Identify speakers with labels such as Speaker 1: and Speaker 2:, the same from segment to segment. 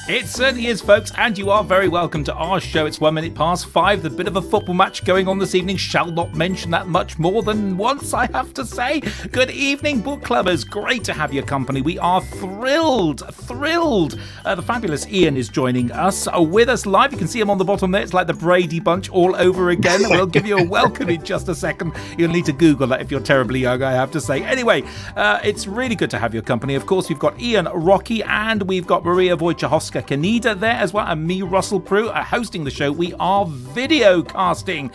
Speaker 1: It certainly is, folks, and you are very welcome to our show. It's 1 minute past 5. The bit of a football match going on this evening. Shall not mention that much more than once, I have to say. Good evening, book clubbers. Great to have your company. We are thrilled. The fabulous Ian is joining us with us live. You can see him on the bottom there. It's like the Brady Bunch all over again. We'll give you a welcome in just a second. You'll need to Google that if you're terribly young, I have to say. Anyway, it's really good to have your company. Of course, we've got Ian Rocky and we've got Maria Wojciechowska-Kaneda there as well, and me, Russell Prue, hosting the show. We are video casting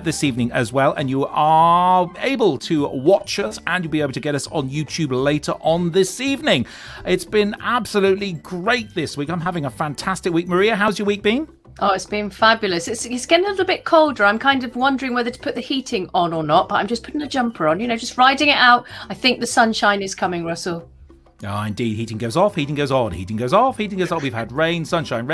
Speaker 1: this evening as well, and you are able to watch us and you'll be able to get us on YouTube later on this evening. It's been absolutely great this week. I'm having a fantastic week. Maria, how's your week been?
Speaker 2: Oh, it's been fabulous. It's getting a little bit colder. I'm kind of wondering whether to put the heating on or not, but I'm just putting a jumper on, just riding it out. I think the sunshine is coming, Russell.
Speaker 1: Oh, indeed. Heating goes off, heating goes on, heating goes off, heating goes on. We've had rain, sunshine.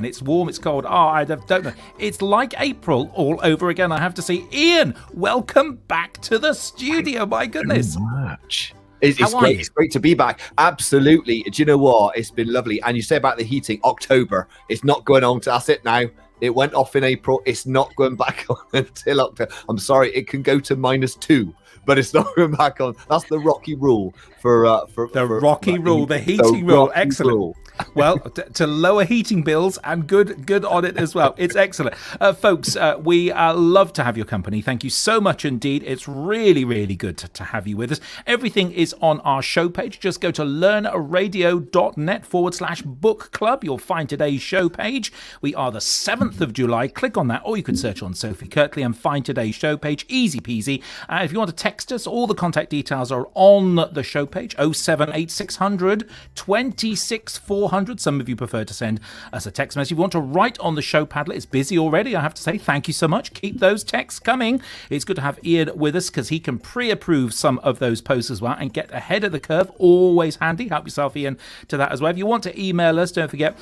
Speaker 1: It's warm, it's cold. Oh, I don't know. It's like April all over again, I have to say. Ian, welcome back to the studio. My goodness.
Speaker 3: Thank you so much. It's great. It's great to be back. Absolutely. Do you know what? It's been lovely. And you say about the heating, October. It's not going on. That's it now. It went off in April. It's not going back on until October. I'm sorry. It can go to -2, but it's not going back on. That's the Rocky rule the heating rule. Excellent. Rule.
Speaker 1: Well, to lower heating bills and good on it as well. It's excellent. Folks, we love to have your company. Thank you so much indeed. It's really, really good to have you with us. Everything is on our show page. Just go to learnradio.net/book club. You'll find today's show page. We are the 7th of July. Click on that, or you can search on Sophie Kirtley and find today's show page. Easy peasy. If you want to text us, all the contact details are on the show page. 078 26 400. Some of you prefer to send us a text message. If you want to write on the show Padlet, it's busy already, I have to say. Thank you so much. Keep those texts coming. It's good to have Ian with us because he can pre-approve some of those posts as well and get ahead of the curve. Always handy. Help yourself, Ian, to that as well. If you want to email us, don't forget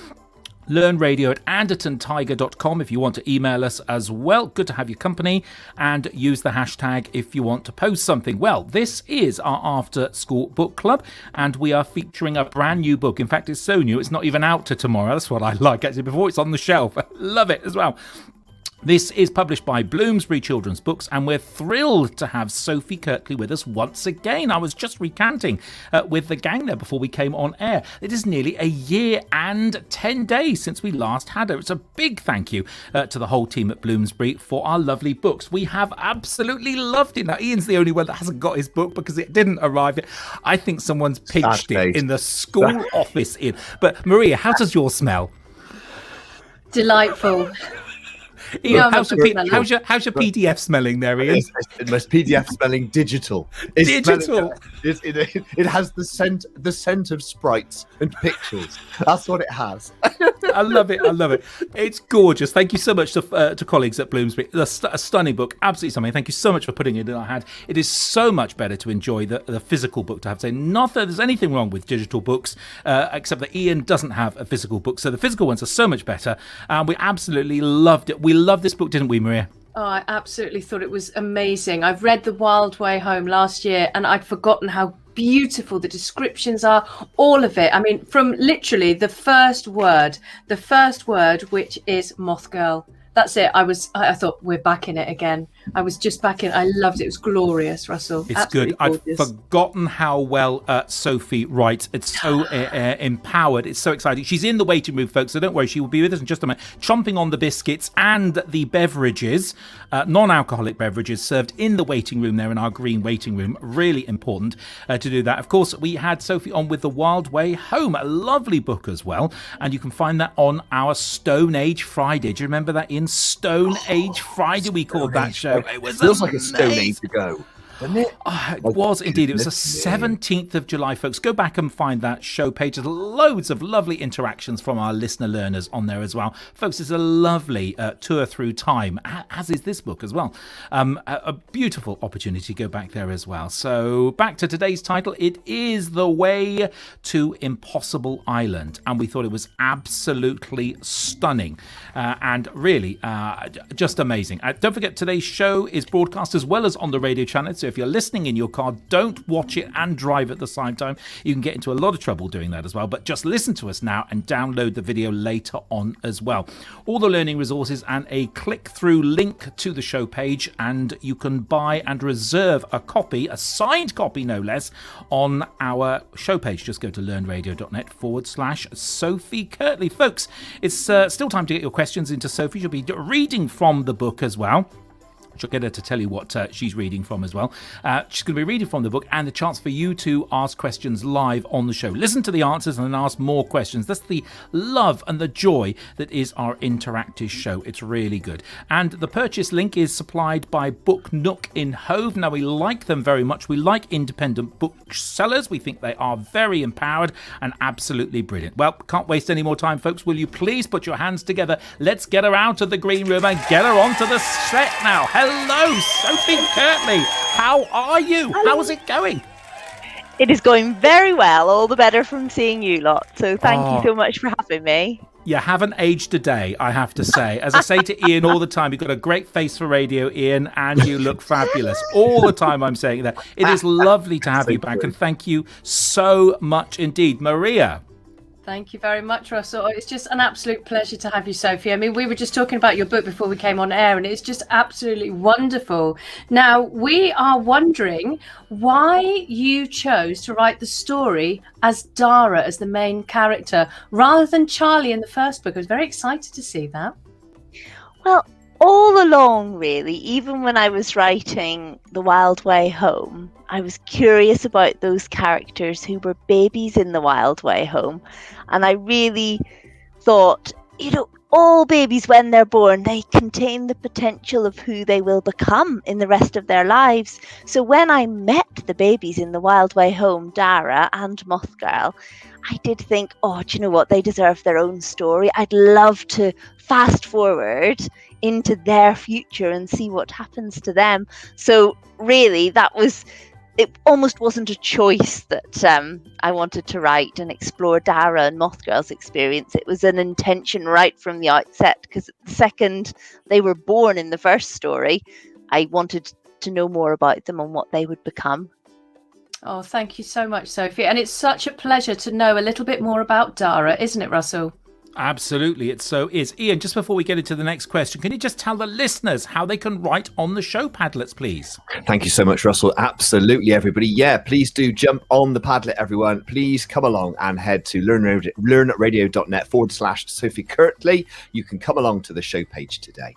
Speaker 1: learnradio@andertontiger.com if you want to email us as well. Good to have your company, and use the hashtag if you want to post something. Well, this is our after school book club, and we are featuring a brand new book. In fact, it's so new it's not even out to tomorrow. That's what I like, actually, before it's on the shelf. I love it as well. This is published by Bloomsbury Children's Books, and we're thrilled to have Sophie Kirtley with us once again. I was just recanting with the gang there before we came on air. It is nearly a year and 10 days since we last had her. It's a big thank you to the whole team at Bloomsbury for our lovely books. We have absolutely loved it. Now, Ian's the only one that hasn't got his book because it didn't arrive yet. I think someone's pinched it in the school office. But Maria, how does yours smell?
Speaker 2: Delightful.
Speaker 1: Ian, how's your PDF smelling there, Ian?
Speaker 3: It's PDF smelling digital.
Speaker 1: Digital.
Speaker 3: It has the scent of sprites and pictures. That's what it has.
Speaker 1: I love it. It's gorgeous. Thank you so much to colleagues at Bloomsbury. A stunning book, absolutely stunning. Thank you so much for putting it in our hand. It is so much better to enjoy the physical book, to have to say. Not that there's anything wrong with digital books, except that Ian doesn't have a physical book, so the physical ones are so much better. We absolutely loved it. We loved this book, didn't we, Maria?
Speaker 2: Oh, I absolutely thought it was amazing. I've read The Wild Way Home last year, and I'd forgotten how beautiful the descriptions are, all of it. I mean, from literally the first word, which is Moth Girl. That's it. I thought, we're back in it again. I was just back in. I loved it. It was glorious, Russell.
Speaker 1: It's
Speaker 2: absolutely
Speaker 1: good.
Speaker 2: Gorgeous.
Speaker 1: I've forgotten how well Sophie writes. It's so empowered. It's so exciting. She's in the waiting room, folks, so don't worry. She will be with us in just a minute, chomping on the biscuits and the beverages, non-alcoholic beverages served in the waiting room there in our green waiting room. Really important to do that. Of course, we had Sophie on with The Wild Way Home, a lovely book as well. And you can find that on our Stone Age Friday. Do you remember that, in Stone Age Friday? We called that show. It
Speaker 3: feels like a Stone Age ago.
Speaker 1: It was indeed. It was the 17th of July, folks. Go back and find that show page. There's loads of lovely interactions from our listener learners on there as well. Folks, it's a lovely tour through time, as is this book as well. A beautiful opportunity to go back there as well. So back to today's title. It is The Way to Impossible Island. And we thought it was absolutely stunning and really just amazing. Don't forget, today's show is broadcast as well as on the radio channel. So So if you're listening in your car, don't watch it and drive at the same time. You can get into a lot of trouble doing that as well. But just listen to us now and download the video later on as well. All the learning resources and a click-through link to the show page, and you can buy and reserve a copy, a signed copy no less, on our show page. Just go to learnradio.net/Sophie Kirtley. Folks, it's still time to get your questions into Sophie. She'll be reading from the book as well. She'll get her to tell you what she's reading from as well. She's going to be reading from the book, and the chance for you to ask questions live on the show. Listen to the answers and then ask more questions. That's the love and the joy that is our interactive show. It's really good. And the purchase link is supplied by Book Nook in Hove. Now, we like them very much. We like independent booksellers. We think they are very empowered and absolutely brilliant. Well, can't waste any more time, folks. Will you please put your hands together? Let's get her out of the green room and get her onto the set now. Hello, Sophie Kirtley. How are you?
Speaker 4: Hello.
Speaker 1: How's it going?
Speaker 4: It is going very well. All the better from seeing you lot. So thank you so much for having me.
Speaker 1: You haven't aged a day, I have to say. As I say to Ian all the time, you've got a great face for radio, Ian, and you look fabulous. All the time I'm saying that. It is lovely to have you back, and thank you so much indeed. Maria.
Speaker 2: Thank you very much, Russell. It's just an absolute pleasure to have you, Sophie. I mean, we were just talking about your book before we came on air, and it's just absolutely wonderful. Now, we are wondering why you chose to write the story as Dara, as the main character, rather than Charlie in the first book. I was very excited to see that.
Speaker 4: Well, all along, really, even when I was writing The Wild Way Home, I was curious about those characters who were babies in The Wild Way Home. And I really thought, all babies when they're born, they contain the potential of who they will become in the rest of their lives. So when I met the babies in The Wild Way Home, Dara and Moth Girl, I did think, do you know what? They deserve their own story. I'd love to fast forward into their future and see what happens to them. So really, it almost wasn't a choice that I wanted to write and explore Dara and Moth Girl's experience. It was an intention right from the outset, because the second they were born in the first story, I wanted to know more about them and what they would become.
Speaker 2: Oh, thank you so much, Sophie. And it's such a pleasure to know a little bit more about Dara, isn't it, Russell?
Speaker 1: Absolutely, it so is. Ian, just before we get into the next question, can you just tell the listeners how they can write on the show Padlets, please?
Speaker 3: Thank you so much, Russell. Absolutely, everybody. Yeah, please do jump on the Padlet, everyone. Please come along and head to learnradio.net/Sophie Kirtley. You can come along to the show page today.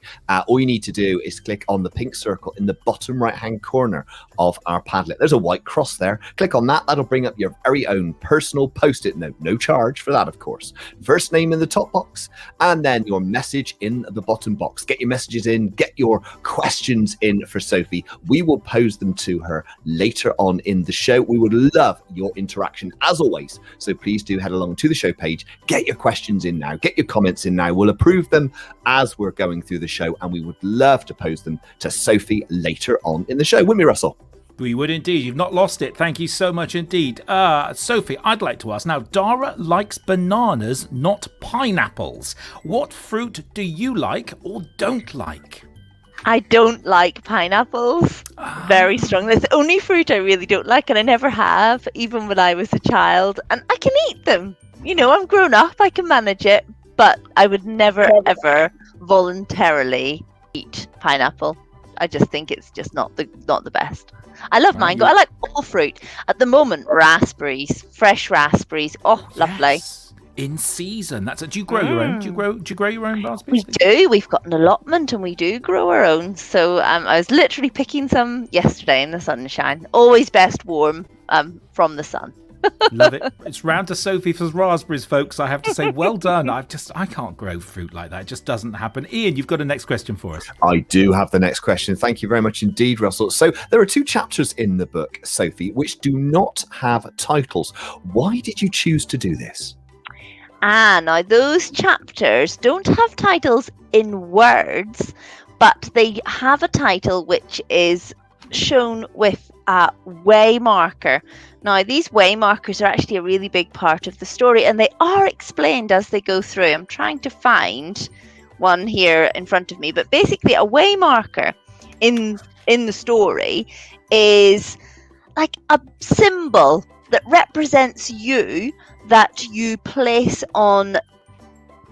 Speaker 3: All you need to do is click on the pink circle in the bottom right-hand corner of our Padlet. There's a white cross there. Click on that. That'll bring up your very own personal post-it note. No charge for that, of course. First name in the top box, and then your message in the bottom box. Get your messages in, get your questions in for Sophie. We will pose them to her later on in the show. We would love your interaction as always, so please do head along to the show page, get your questions in now, get your comments in now. We'll approve them as we're going through the show, and we would love to pose them to Sophie later on in the show, wouldn't we, Russell?
Speaker 1: We would indeed. You've not lost it. Thank you so much indeed. Sophie, I'd like to ask now, Dara likes bananas, not pineapples. What fruit do you like or don't like?
Speaker 4: I don't like pineapples. Very strong. That's the only fruit I really don't like, and I never have, even when I was a child. And I can eat them. I'm grown up, I can manage it, but I would never, ever voluntarily eat pineapple. I just think it's just not the best. I love mango. I like all fruit. At the moment, raspberries, fresh raspberries. Oh, lovely.
Speaker 1: Yes. In season. Do you grow your own? Do you grow your own raspberries?
Speaker 4: We do. We've got an allotment and we do grow our own. So I was literally picking some yesterday in the sunshine. Always best warm from the sun.
Speaker 1: Love it. It's round to Sophie for raspberries, folks. I have to say, well done. I can't grow fruit like that. It just doesn't happen. Ian, you've got a next question for us.
Speaker 3: I do have the next question. Thank you very much indeed, Russell. So there are 2 chapters in the book, Sophie, which do not have titles. Why did you choose to do this?
Speaker 4: Now those chapters don't have titles in words, but they have a title which is shown with a way marker. Now, these way markers are actually a really big part of the story, and they are explained as they go through. I'm trying to find one here in front of me, but basically a way marker in the story is like a symbol that represents you, that you place on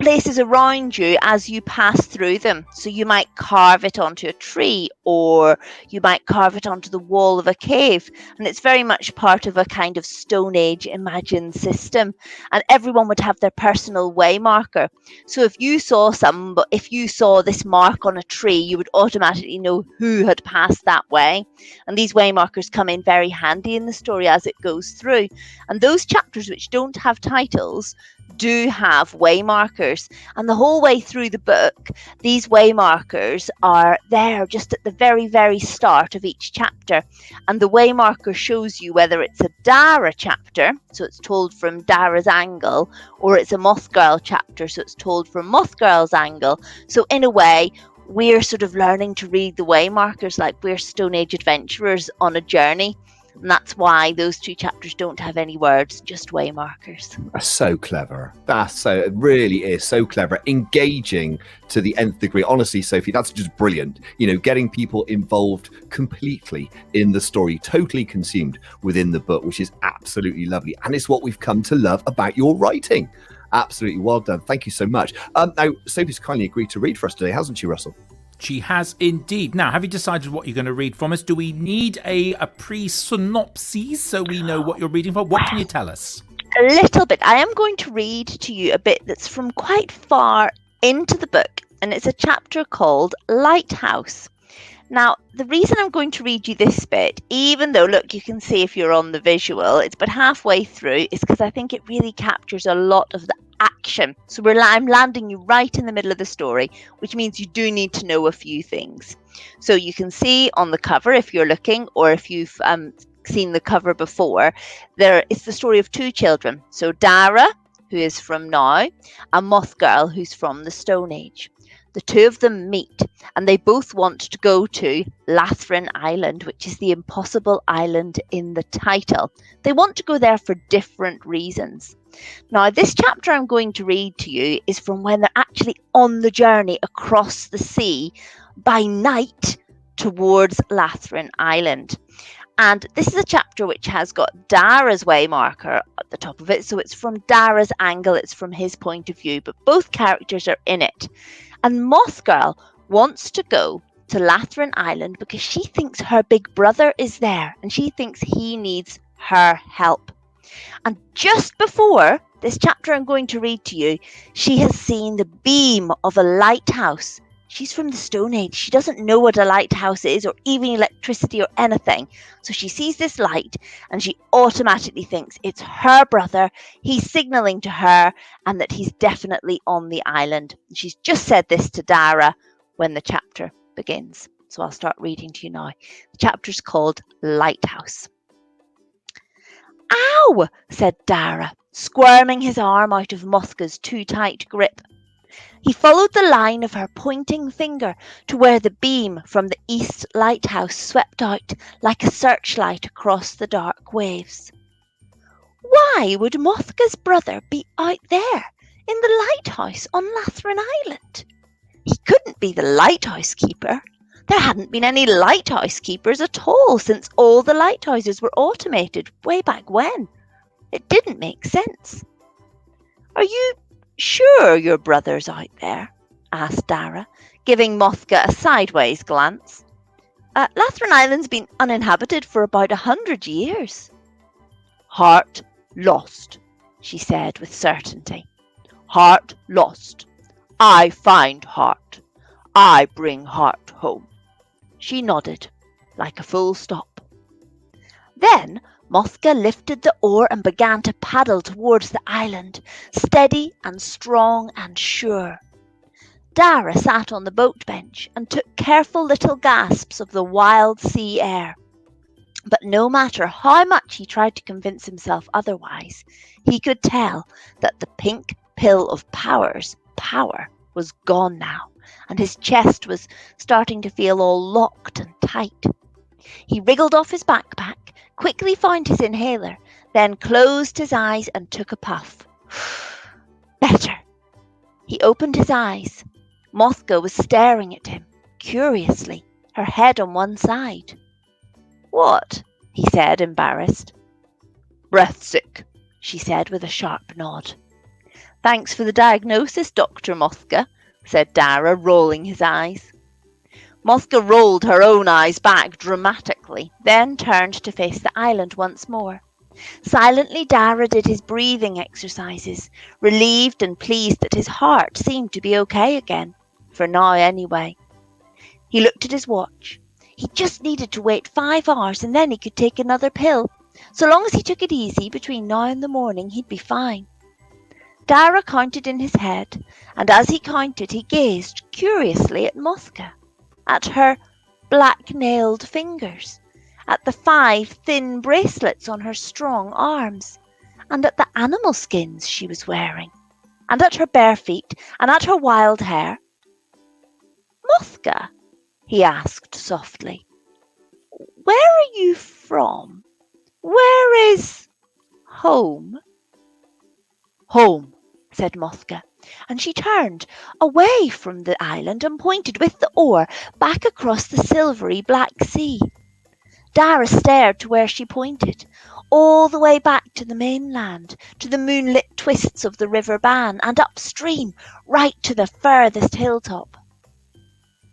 Speaker 4: places around you as you pass through them. So you might carve it onto a tree, or you might carve it onto the wall of a cave, and it's very much part of a kind of Stone Age imagined system, and everyone would have their personal way marker. So if you saw this mark on a tree, you would automatically know who had passed that way, and these way markers come in very handy in the story as it goes through. And those chapters which don't have titles do have way markers, and the whole way through the book these way markers are there just at the very, very start of each chapter, and the way marker shows you whether it's a Dara chapter, so it's told from Dara's angle, or it's a Moth Girl chapter, so it's told from Moth Girl's angle. So in a way, we're sort of learning to read the way markers like we're Stone Age adventurers on a journey. And that's why those two chapters don't have any words, just way markers.
Speaker 3: That's so clever. It really is so clever. Engaging to the nth degree. Honestly, Sophie, that's just brilliant. Getting people involved completely in the story, totally consumed within the book, which is absolutely lovely. And it's what we've come to love about your writing. Absolutely well done. Thank you so much. Now, Sophie's kindly agreed to read for us today, hasn't she, Russell?
Speaker 1: She has indeed. Now, have you decided what you're going to read from us? Do we need a pre-synopsis so we know what you're reading from? What can you tell us?
Speaker 4: A little bit. I am going to read to you a bit that's from quite far into the book, and it's a chapter called Lighthouse. Now, the reason I'm going to read you this bit, even though, look, you can see if you're on the visual, it's about halfway through, is because I think it really captures a lot of the action. So I'm landing you right in the middle of the story, which means you do need to know a few things. So you can see on the cover, if you're looking, or if you've seen the cover before, it's the story of two children. So Dara, who is from now, and Moth Girl, who's from the Stone Age. The two of them meet, and they both want to go to Lathron Island, which is the impossible island in the title. They want to go there for different reasons. Now, this chapter I'm going to read to you is from when they're actually on the journey across the sea by night towards Lathron Island. And this is a chapter which has got Dara's way marker at the top of it. So it's from Dara's angle, it's from his point of view, but both characters are in it. And Moth Girl wants to go to Lathron Island because she thinks her big brother is there and she thinks he needs her help. And just before this chapter I'm going to read to you, she has seen the beam of a lighthouse. She's from the Stone Age. She doesn't know what a lighthouse is or even electricity or anything. So she sees this light and she automatically thinks it's her brother. He's signalling to her and that he's definitely on the island. She's just said this to Dara when the chapter begins. So I'll start reading to you now. The chapter's called Lighthouse. "Ow!" said Dara, squirming his arm out of Mothga's too tight grip. He followed the line of her pointing finger to where the beam from the east lighthouse swept out like a searchlight across the dark waves. Why would Mothga's brother be out there in the lighthouse on Lathron Island? He couldn't be the lighthouse keeper. There hadn't been any lighthouse keepers at all since all the lighthouses were automated way back when. It didn't make sense. "Are you sure your brother's out there?" asked Dara, giving Mothga a sideways glance. "Lathron Island's been uninhabited for about 100 years. "Heart lost," she said with certainty. "Heart lost. I find Heart. I bring Heart home." She nodded, like a full stop. Then Mothga lifted the oar and began to paddle towards the island, steady and strong and sure. Dara sat on the boat bench and took careful little gasps of the wild sea air. But no matter how much he tried to convince himself otherwise, he could tell that the pink pill of Power's power was gone now, and his chest was starting to feel all locked and tight. He wriggled off his backpack, quickly found his inhaler, then closed his eyes and took a puff. Better. He opened his eyes. Mothga was staring at him, curiously, her head on one side. What? He said, embarrassed. Breath-sick, she said with a sharp nod. Thanks for the diagnosis, Dr. Mothka, said Dara, rolling his eyes. Mothka rolled her own eyes back dramatically, then turned to face the island once more. Silently, Dara did his breathing exercises, relieved and pleased that his heart seemed to be okay again, for now anyway. He looked at his watch. He just needed to wait 5 hours and then he could take another pill. So long as he took it easy between now and the morning, he'd be fine. Dara counted in his head, and as he counted, he gazed curiously at Mothka, at her black-nailed fingers, at the 5 thin bracelets on her strong arms, and at the animal skins she was wearing, and at her bare feet, and at her wild hair. Mothka, he asked softly, where are you from? Where is home? Home, said Mothka, and she turned away from the island and pointed with the oar back across the silvery black sea. Dara stared to where she pointed, all the way back to the mainland, to the moonlit twists of the River Ban, and upstream, right to the furthest hilltop.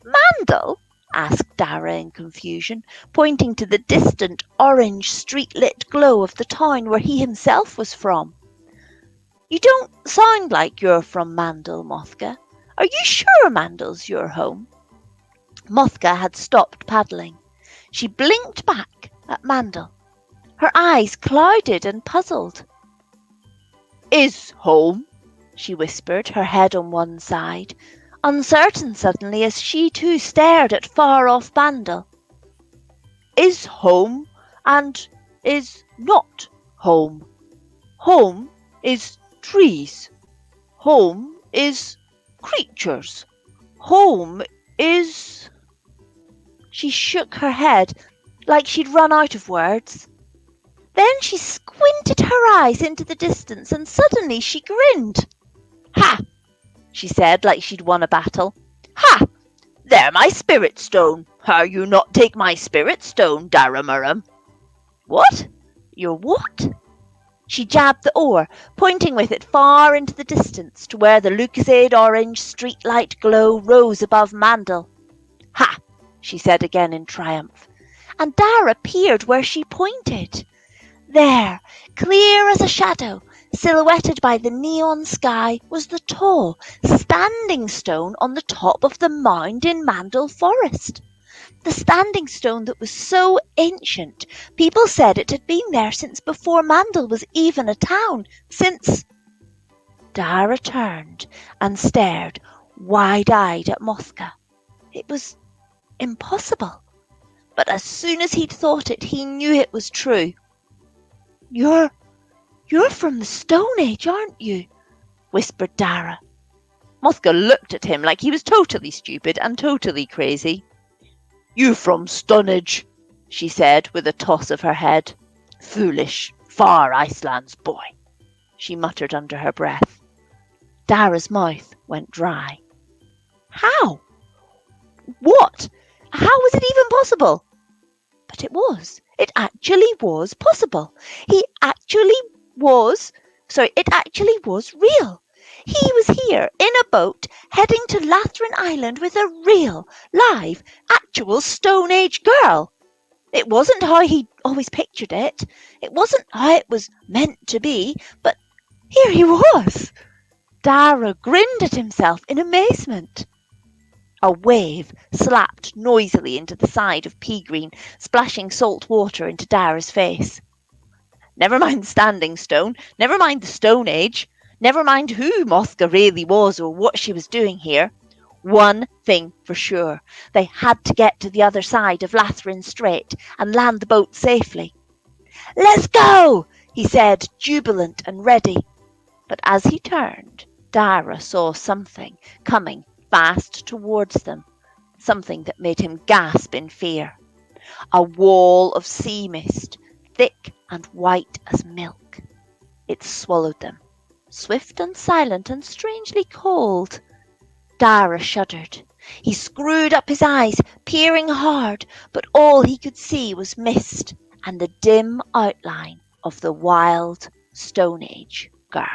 Speaker 4: Mandel? Asked Dara in confusion, pointing to the distant orange street-lit glow of the town where he himself was from. You don't sound like you're from Mandel, Mothka. Are you sure Mandel's your home? Mothka had stopped paddling. She blinked back at Mandel, her eyes clouded and puzzled. Is home, she whispered, her head on one side, uncertain suddenly as she too stared at far-off Mandel. Is home and is not home. Home is trees. Home is creatures. Home is... She shook her head like she'd run out of words. Then she squinted her eyes into the distance and suddenly she grinned. Ha! She said like she'd won a battle. Ha! There my spirit stone. How you not take my spirit stone, Daramaram? What? Your what? She jabbed the oar, pointing with it far into the distance to where the Lucasade orange streetlight glow rose above Mandel. Ha! She said again in triumph. And Dara peered where she pointed. There, clear as a shadow, silhouetted by the neon sky, was the tall, standing stone on the top of the mound in Mandel Forest. The standing stone that was so ancient, people said it had been there since before Mandel was even a town, since... Dara turned and stared, wide-eyed at Mothka. It was impossible. But as soon as he'd thought it, he knew it was true. You're from the Stone Age, aren't you? Whispered Dara. Mothka looked at him like he was totally stupid and totally crazy. You from Stonage, she said with a toss of her head. Foolish, far Iceland's boy, she muttered under her breath. Dara's mouth went dry. How? What? How was it even possible? But it was. It actually was possible. It actually was real. He was here in a boat heading to Lathron Island with a real, live, actual Stone Age girl. It wasn't how he'd always pictured it. It wasn't how it was meant to be, but here he was. Dara grinned at himself in amazement. A wave slapped noisily into the side of Pea-green, splashing salt water into Dara's face. Never mind the standing stone, never mind the Stone Age, never mind who Mothka really was or what she was doing here. One thing for sure, they had to get to the other side of Lathron Strait and land the boat safely. Let's go, he said, jubilant and ready. But as he turned, Dara saw something coming fast towards them, something that made him gasp in fear. A wall of sea mist, thick and white as milk. It swallowed them, swift and silent and strangely cold. Dara shuddered. He screwed up his eyes, peering hard, but all he could see was mist and the dim outline of the wild Stone Age girl.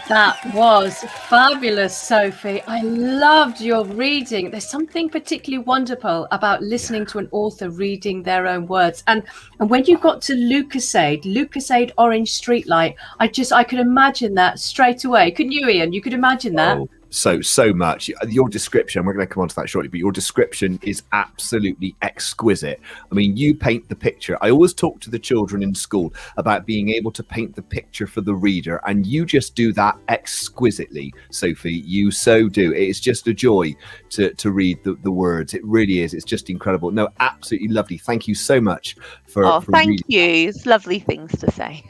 Speaker 2: That was fabulous, Sophie. I loved your reading. There's something particularly wonderful about listening to an author reading their own words. And when you got to Lucasade Orange Streetlight, I could imagine that straight away. Couldn't you, Ian? You could imagine that.
Speaker 3: Oh, so much. Your description, we're going to come on to that shortly, but your description is absolutely exquisite. I mean, you paint the picture. I always talk to the children in school about being able to paint the picture for the reader, and you just do that exquisitely, Sophie. You so do. It's just a joy to read the words. It really is. It's just incredible. No, absolutely lovely. Thank you so much for
Speaker 4: thank
Speaker 3: reading.
Speaker 4: you. It's lovely things to say.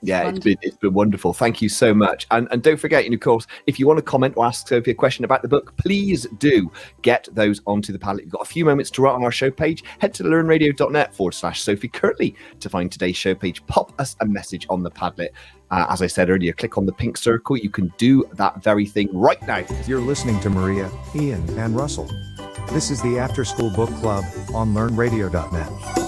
Speaker 3: Yeah, it's been wonderful. Thank you so much. And don't forget, of course, if you want to comment or ask Sophie a question about the book, please do get those onto the Padlet. You've got a few moments to write on our show page. Head to learnradio.net/Sophie Kirtley to find today's show page. Pop us a message on the Padlet. As I said earlier, click on the pink circle. You can do that very thing right now.
Speaker 5: You're listening to Maria, Ian, and Russell. This is the After School Book Club on learnradio.net.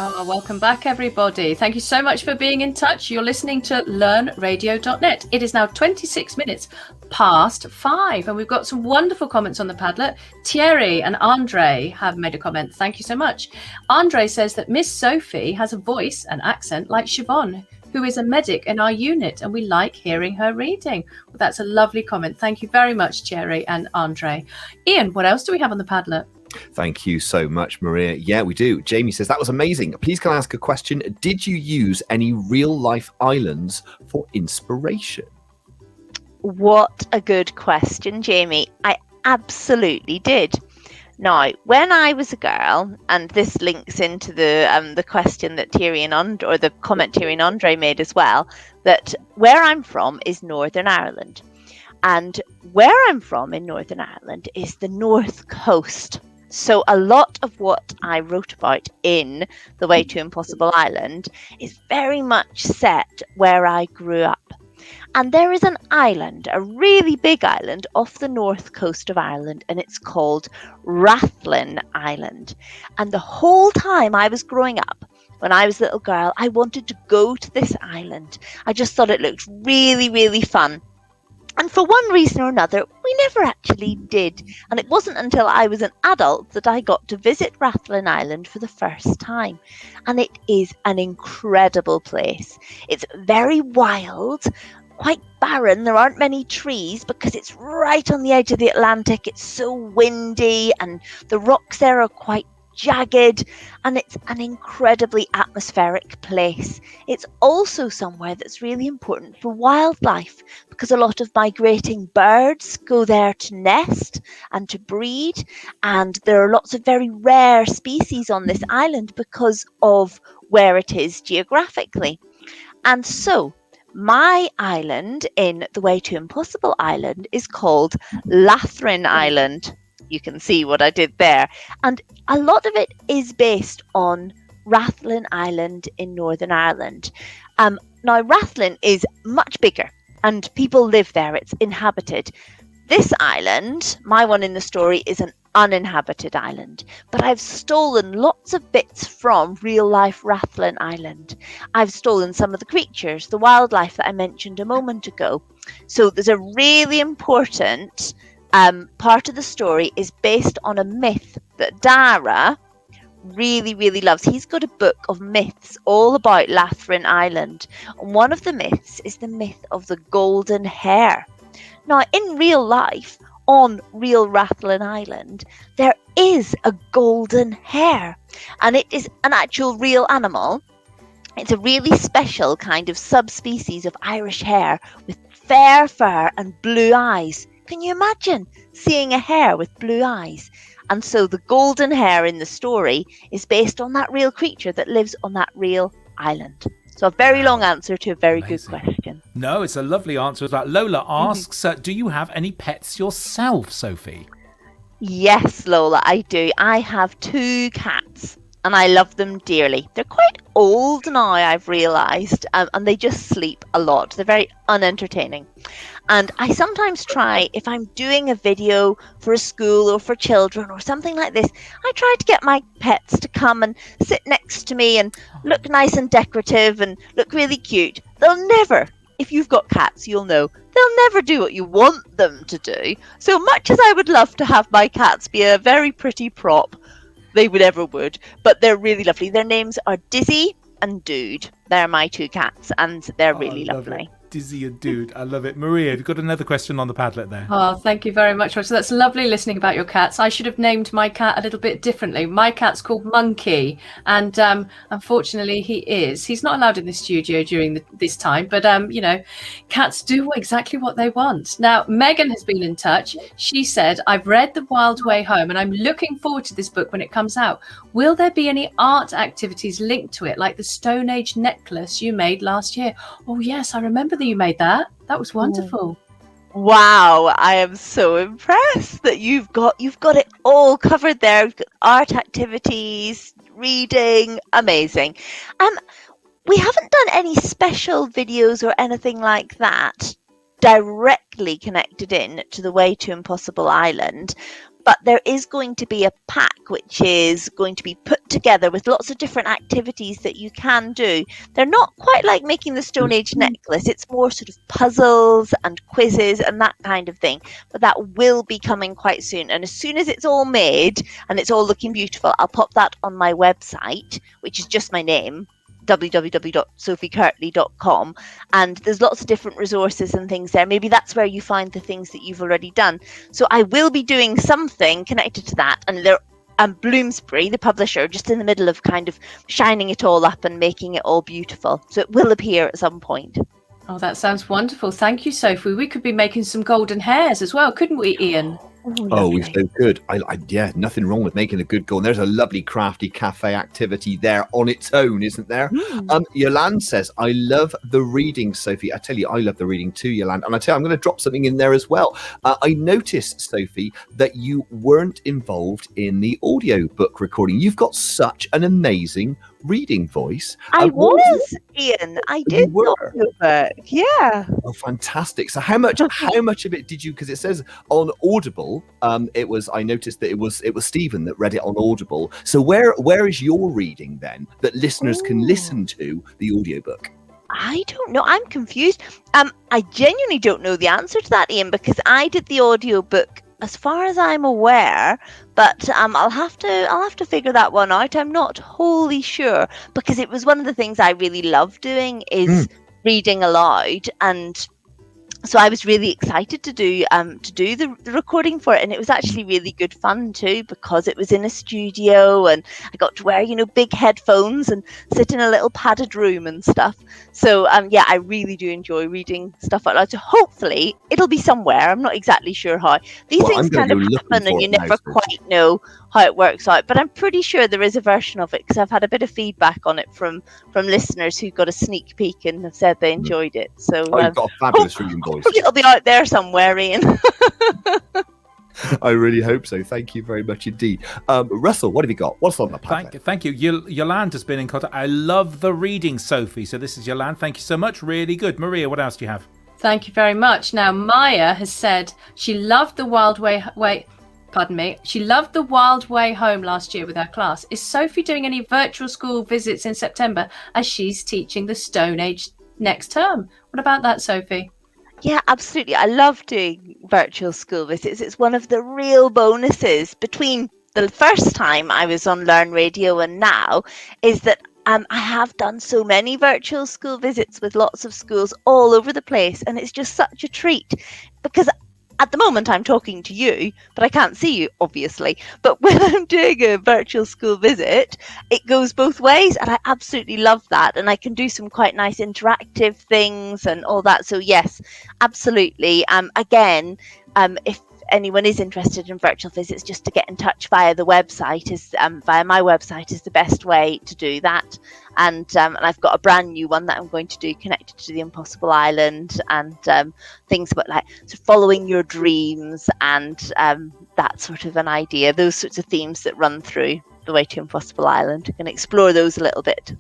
Speaker 2: Oh, welcome back, everybody. Thank you so much for being in touch. You're listening to learnradio.net. It is now 26 minutes past 5, and we've got some wonderful comments on the Padlet. Thierry and Andre have made a comment. Thank you so much. Andre says that Miss Sophie has a voice and accent like Siobhan, who is a medic in our unit, and we like hearing her reading. Well, that's a lovely comment. Thank you very much, Thierry and Andre. Ian, what else do we have on the Padlet?
Speaker 3: Thank you so much, Maria. Yeah, we do. Jamie says, that was amazing. Please can I ask a question? Did you use any real life islands for inspiration?
Speaker 4: What a good question, Jamie. I absolutely did. Now, when I was a girl, and this links into the question that Thierry and Andre, or the comment Thierry and Andre made as well, that where I'm from is Northern Ireland. And where I'm from in Northern Ireland is the North Coast. So a lot of what I wrote about in The Way to Impossible Island is very much set where I grew up. And there is an island, a really big island off the north coast of Ireland, and it's called Lathron Island. And the whole time I was growing up, when I was a little girl, I wanted to go to this island. I just thought it looked really, really fun. And for one reason or another, we never actually did. And it wasn't until I was an adult that I got to visit Lathron Island for the first time. And it is an incredible place. It's very wild, quite barren. There aren't many trees because it's right on the edge of the Atlantic. It's so windy and the rocks there are quite jagged, and it's an incredibly atmospheric place. It's also somewhere that's really important for wildlife because a lot of migrating birds go there to nest and to breed, and there are lots of very rare species on this island because of where it is geographically. And so my island in The Way to Impossible Island is called Lathron Island. You can see what I did there. And a lot of it is based on Lathron Island in Northern Ireland. Now, Lathron is much bigger and people live there. It's inhabited. This island, my one in the story, is an uninhabited island. But I've stolen lots of bits from real-life Lathron Island. I've stolen some of the creatures, the wildlife that I mentioned a moment ago. So there's a really important part of the story is based on a myth that Dara really, really loves. He's got a book of myths all about Lathron Island. And one of the myths is the myth of the golden hare. Now, in real life, on real Lathron Island, there is a golden hare. And it is an actual real animal. It's a really special kind of subspecies of Irish hare with fair fur and blue eyes. Can you imagine seeing a hare with blue eyes? And so the golden hare in the story is based on that real creature that lives on that real island. So a very long answer to a very good question.
Speaker 1: No, it's a lovely answer as well. Lola asks, do you have any pets yourself, Sophie?
Speaker 4: Yes, Lola, I do. I have 2 cats and I love them dearly. They're quite old now, I've realised, and they just sleep a lot. They're very unentertaining. And I sometimes try, if I'm doing a video for a school or for children or something like this, I try to get my pets to come and sit next to me and look nice and decorative and look really cute. They'll never, if you've got cats, you'll know, they'll never do what you want them to do. So much as I would love to have my cats be a very pretty prop, they would, but they're really lovely. Their names are Dizzy and Dude. They're my 2 cats, and they're really lovely.
Speaker 1: Dizzy and Dude, I love it. Maria, have you got another question on the Padlet there?
Speaker 2: Oh, thank you very much, Roger. That's lovely listening about your cats. I should have named my cat a little bit differently. My cat's called Monkey, and unfortunately he's not allowed in the studio during this time, but cats do exactly what they want. Now, Megan has been in touch. She said, I've read The Wild Way Home, and I'm looking forward to this book when it comes out. Will there be any art activities linked to it, like the Stone Age necklace you made last year? Oh, yes, I remember that you made that. That was wonderful.
Speaker 4: Wow, I am so impressed that you've got it all covered there. You've got art activities, reading, amazing. We haven't done any special videos or anything like that directly connected in to the Way to Impossible Island. But there is going to be a pack which is going to be put together with lots of different activities that you can do. They're not quite like making the Stone Age necklace. It's more sort of puzzles and quizzes and that kind of thing. But that will be coming quite soon. And as soon as it's all made and it's all looking beautiful, I'll pop that on my website, which is just my name, www.sophiekirtley.com, and there's lots of different resources and things there. Maybe that's where you find the things that you've already done. So I will be doing something connected to that, and Bloomsbury, the publisher, just in the middle of kind of shining it all up and making it all beautiful. So it will appear at some point.
Speaker 2: Oh, that sounds wonderful. Thank you, Sophie. We could be making some golden hairs as well, couldn't we, Ian?
Speaker 3: Oh, we're so good. Yeah, nothing wrong with making a good goal. And there's a lovely crafty cafe activity there on its own, isn't there? Yolande says, I love the reading, Sophie. I tell you, I love the reading too, Yolande. And I tell you, I'm going to drop something in there as well. I noticed, Sophie, that you weren't involved in the audiobook recording. You've got such an amazing reading voice.
Speaker 4: I was, Ian. I did the audiobook. Yeah.
Speaker 3: Oh, fantastic. So how much of it did you, because it says on Audible, it was, I noticed that it was Stephen that read it on Audible. So where is your reading then that listeners can listen to the audiobook?
Speaker 4: I don't know. I'm confused. I genuinely don't know the answer to that, Ian, because I did the audiobook as far as I'm aware, but I'll have to figure that one out. I'm not wholly sure, because it was one of the things I really love doing is reading aloud, and so I was really excited to do the recording for it, and it was actually really good fun too, because it was in a studio and I got to wear big headphones and sit in a little padded room and stuff. So yeah, I really do enjoy reading stuff out loud. So hopefully it'll be somewhere. I'm not exactly sure how. These things kind of happen and you never quite know how it works out, but I'm pretty sure there is a version of it, because I've had a bit of feedback on it from listeners who got a sneak peek and have said they enjoyed it. So
Speaker 3: you've got a fabulous reading voice.
Speaker 4: It'll be out there somewhere, Ian.
Speaker 3: I really hope so. Thank you very much indeed. Russell, what have you got? What's on the Padlet?
Speaker 1: Thank you. Yolande has been in contact. I love the reading, Sophie. So this is Yolande. Thank you so much. Really good. Maria, what else do you have?
Speaker 2: Thank you very much. Now, Maya has said she loved the Wild Way. She loved the Wild Way Home last year with her class. Is Sophie doing any virtual school visits in September, as she's teaching the Stone Age next term? What about that, Sophie?
Speaker 4: Yeah, absolutely. I love doing virtual school visits. It's one of the real bonuses between the first time I was on Learn Radio and now, is that I have done so many virtual school visits with lots of schools all over the place, and it's just such a treat, because at the moment I'm talking to you, but I can't see you, obviously. But when I'm doing a virtual school visit, it goes both ways, and I absolutely love that. And I can do some quite nice interactive things and all that. So yes, absolutely. Again, if anyone is interested in virtual visits, just to get in touch via the website via my website is the best way to do that. And I've got a brand new one that I'm going to do connected to the Impossible Island, and things about following your dreams and that sort of an idea, those sorts of themes that run through the Way to Impossible Island. I can explore those a little bit.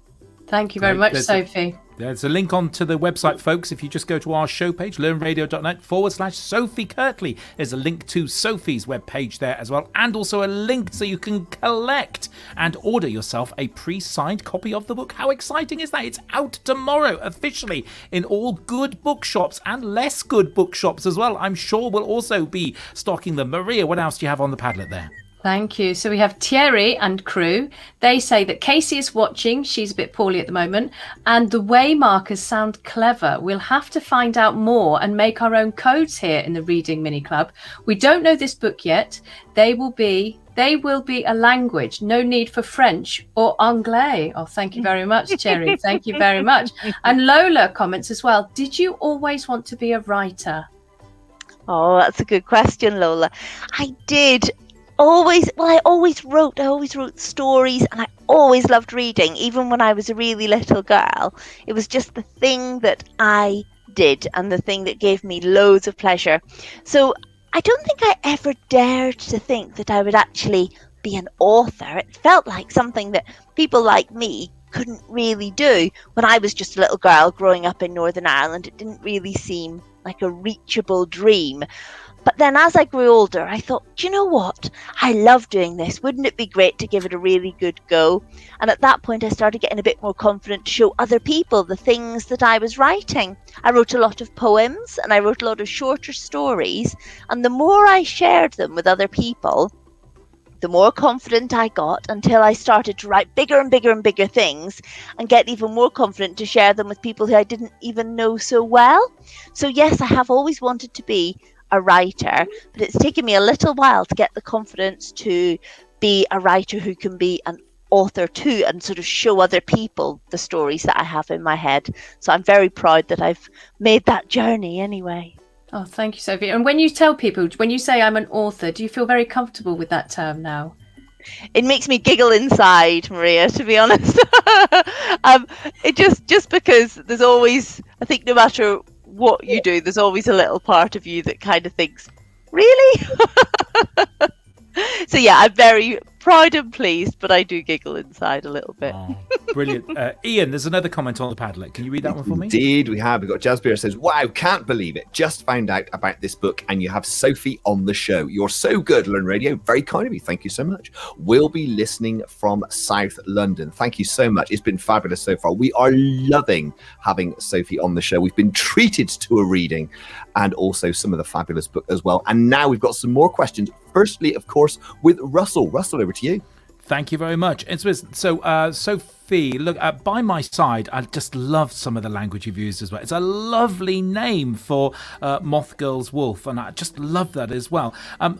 Speaker 2: Thank you very much, Sophie.
Speaker 1: There's a link on to the website, folks. If you just go to our show page, learnradio.net/Sophie Kirtley, there's a link to Sophie's webpage there as well, and also a link so you can collect and order yourself a pre-signed copy of the book. How exciting is that? It's out tomorrow officially in all good bookshops and less good bookshops as well. I'm sure we'll also be stocking them. Maria, what else do you have on the Padlet there?
Speaker 2: Thank you. So we have Thierry and crew. They say that Casey is watching. She's a bit poorly at the moment. And the way markers sound clever. We'll have to find out more and make our own codes here in the Reading Mini Club. We don't know this book yet. They will be a language. No need for French or Anglais. Oh, thank you very much, Thierry. Thank you very much. And Lola comments as well. Did you always want to be a writer?
Speaker 4: Oh, that's a good question, Lola. I did. I always wrote stories, and I always loved reading, even when I was a really little girl. It was just the thing that I did and the thing that gave me loads of pleasure. So I don't think I ever dared to think that I would actually be an author. It felt like something that people like me couldn't really do. When I was just a little girl growing up in Northern Ireland, it didn't really seem like a reachable dream. But then as I grew older, I thought, do you know what? I love doing this. Wouldn't it be great to give it a really good go? And at that point, I started getting a bit more confident to show other people the things that I was writing. I wrote a lot of poems and I wrote a lot of shorter stories. And the more I shared them with other people, the more confident I got, until I started to write bigger and bigger and bigger things and get even more confident to share them with people who I didn't even know so well. So yes, I have always wanted to be a writer, but it's taken me a little while to get the confidence to be a writer who can be an author too and sort of show other people the stories that I have in my head. So I'm very proud that I've made that journey anyway.
Speaker 2: Oh, thank you, Sophie. And when you tell people, when you say I'm an author, do you feel very comfortable with that term now?
Speaker 4: It makes me giggle inside, Maria, to be honest. It just because there's always, I think no matter what you do, there's always a little part of you that kind of thinks, really? So yeah, I'm very proud and pleased, but I do giggle inside a little bit.
Speaker 1: Oh, brilliant. Ian, there's another comment on the Padlet. Can you read that one for me?
Speaker 3: Indeed, we have. We've got Jasbir says, wow, can't believe it. Just found out about this book and you have Sophie on the show. You're so good, Learn Radio. Very kind of you. Thank you so much. We'll be listening from South London. Thank you so much. It's been fabulous so far. We are loving having Sophie on the show. We've been treated to a reading and also some of the fabulous book as well. And now we've got some more questions. Firstly, of course, with Russell. Russell, over to you.
Speaker 1: Thank you very much. So, Sophie, look, by my side, I just love some of the language you've used as well. It's a lovely name for Moth Girl's Wolf, and I just love that as well.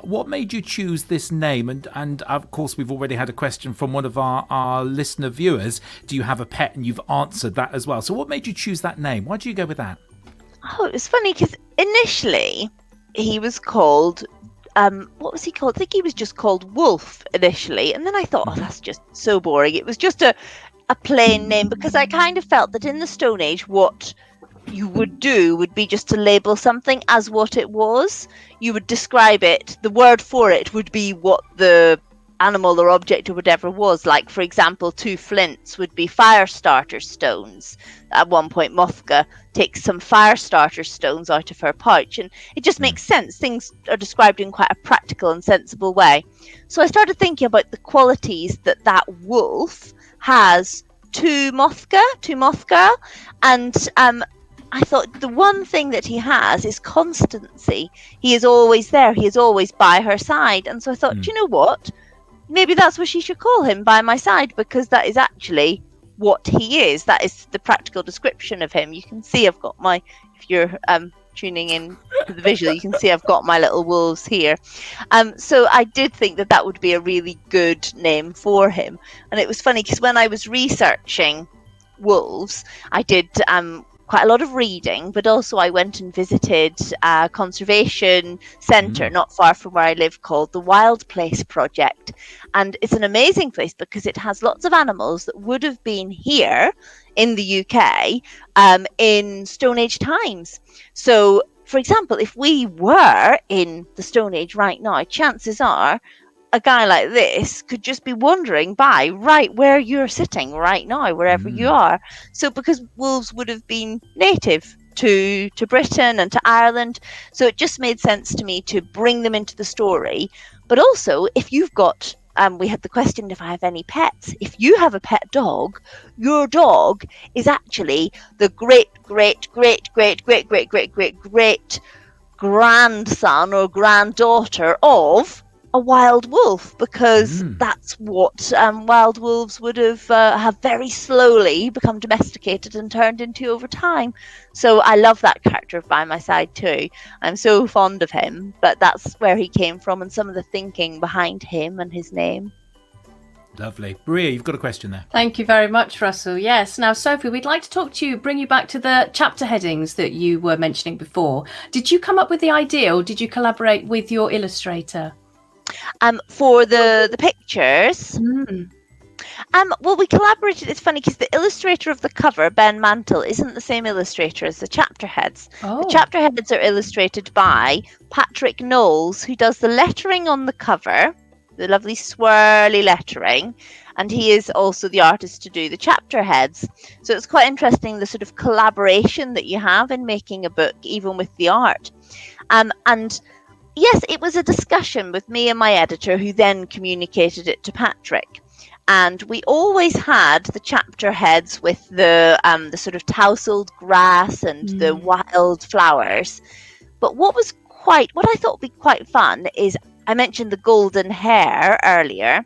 Speaker 1: What made you choose this name? And of course, we've already had a question from one of our listener viewers. Do you have a pet? And you've answered that as well. So what made you choose that name? Why did you go with that?
Speaker 4: Oh, it was funny because initially he was called... what was he called? I think he was just called Wolf initially. And then I thought, oh, that's just so boring. It was just a plain name, because I kind of felt that in the Stone Age, what you would do would be just to label something as what it was. You would describe it. The word for it would be what the animal or object or whatever was. Like, for example, 2 flints would be fire starter stones. At one point, Mothka takes some fire starter stones out of her pouch, and it just makes sense. Things are described in quite a practical and sensible way. So I started thinking about the qualities that wolf has to Mothka, and I thought the one thing that he has is constancy. He is always there. He is always by her side. And so I thought, do you know what? Maybe that's what she should call him, by my side, because that is actually what he is. That is the practical description of him. You can see I've got my, if you're tuning in to the visual, you can see I've got my little wolves here. So I did think that would be a really good name for him. And it was funny because when I was researching wolves, I did quite a lot of reading, but also I went and visited a conservation centre not far from where I live called the Wild Place Project. And it's an amazing place because it has lots of animals that would have been here in the UK in Stone Age times. So, for example, if we were in the Stone Age right now, chances are a guy like this could just be wandering by right where you're sitting right now, wherever you are. So because wolves would have been native to Britain and to Ireland, so it just made sense to me to bring them into the story. But also, if you've got we had the question if I have any pets. If you have a pet dog, your dog is actually the great grandson or granddaughter of a wild wolf, because that's what wild wolves would have very slowly become domesticated and turned into over time. So I love that character by my side too. I'm so fond of him, but that's where he came from and some of the thinking behind him and his name.
Speaker 1: Lovely. Maria, you've got a question there.
Speaker 2: Thank you very much, Russell. Yes. Now, Sophie, we'd like to talk to you, bring you back to the chapter headings that you were mentioning before. Did you come up with the idea, or did you collaborate with your illustrator?
Speaker 4: For the pictures, well, we collaborated. It's funny because the illustrator of the cover, Ben Mantle, isn't the same illustrator as the chapter heads. The chapter heads are illustrated by Patrick Knowles, who does the lettering on the cover, the lovely swirly lettering, and he is also the artist to do the chapter heads. So it's quite interesting, the sort of collaboration that you have in making a book, even with the art. And yes, it was a discussion with me and my editor, who then communicated it to Patrick. And we always had the chapter heads with the sort of tousled grass and the wild flowers. But what I thought would be quite fun is, I mentioned the golden hair earlier.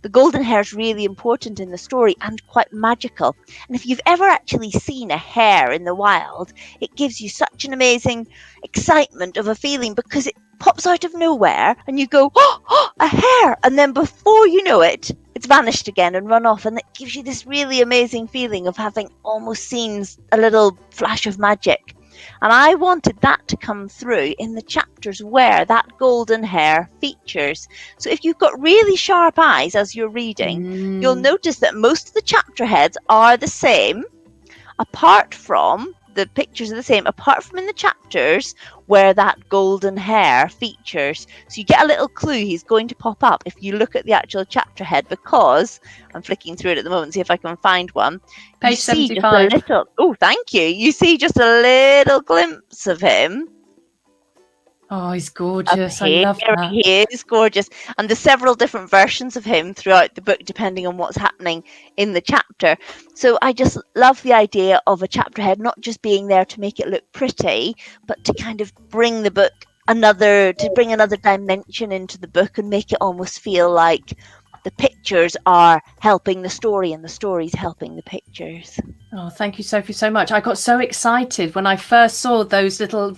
Speaker 4: The golden hair is really important in the story and quite magical. And if you've ever actually seen a hare in the wild, it gives you such an amazing excitement of a feeling, because it pops out of nowhere and you go, oh, a hare! And then before you know it, it's vanished again and run off. And it gives you this really amazing feeling of having almost seen a little flash of magic. And I wanted that to come through in the chapters where that golden hair features. So if you've got really sharp eyes as you're reading, you'll notice that most of the chapter heads are the same, apart from the pictures are the same, apart from in the chapters where that golden hair features. So you get a little clue he's going to pop up if you look at the actual chapter head, because I'm flicking through it at the moment, see if I can find one.
Speaker 2: Page 75.
Speaker 4: Oh, thank you. You see just a little glimpse of him.
Speaker 2: Oh, he's gorgeous. I love that.
Speaker 4: He is gorgeous. And there's several different versions of him throughout the book, depending on what's happening in the chapter. So I just love the idea of a chapter head not just being there to make it look pretty, but to kind of bring the book another dimension into the book and make it almost feel like the pictures are helping the story and the story's helping the pictures.
Speaker 2: Oh, thank you, Sophie, so much. I got so excited when I first saw those little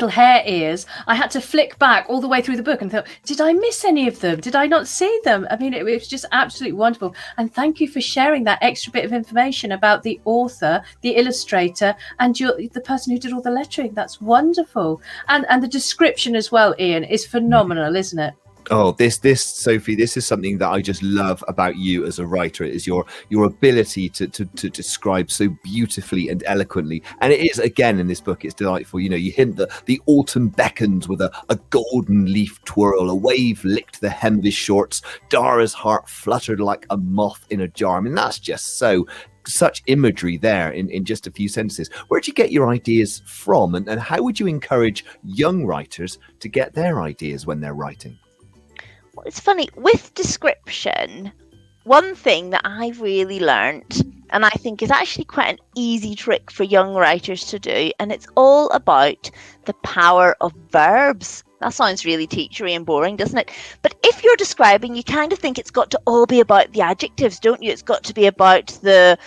Speaker 2: hair ears. I had to flick back all the way through the book and thought, did I miss any of them? Did I not see them? I mean, it was just absolutely wonderful. And thank you for sharing that extra bit of information about the author, the illustrator, and the person who did all the lettering. That's wonderful. And the description as well, Ian, is phenomenal, isn't it?
Speaker 3: Oh, this Sophie, this is something that I just love about you as a writer, is your ability to describe so beautifully and eloquently. And it is, again, in this book, it's delightful. You know, you hint that the autumn beckons with a golden leaf twirl, a wave licked the hem of his shorts, Dara's heart fluttered like a moth in a jar. I mean, that's just such imagery there in just a few sentences. Where'd you get your ideas from, and how would you encourage young writers to get their ideas when they're writing?
Speaker 4: Well, it's funny, with description, one thing that I've really learnt, and I think is actually quite an easy trick for young writers to do, and it's all about the power of verbs. That sounds really teachery and boring, doesn't it? But if you're describing, you kind of think it's got to all be about the adjectives, don't you? It's got to be about the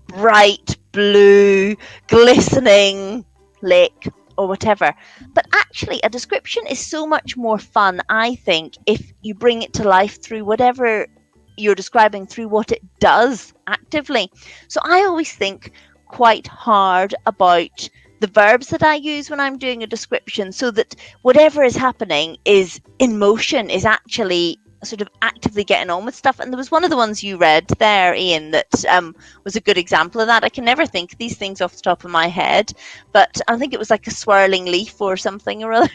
Speaker 4: bright blue, glistening lake, or whatever. But actually, a description is so much more fun, I think, if you bring it to life through whatever you're describing, through what it does actively. So I always think quite hard about the verbs that I use when I'm doing a description, so that whatever is happening is in motion, is actually sort of actively getting on with stuff. And there was one of the ones you read there, Ian, that was a good example of that. I can never think of these things off the top of my head, but I think it was like a swirling leaf or something or other.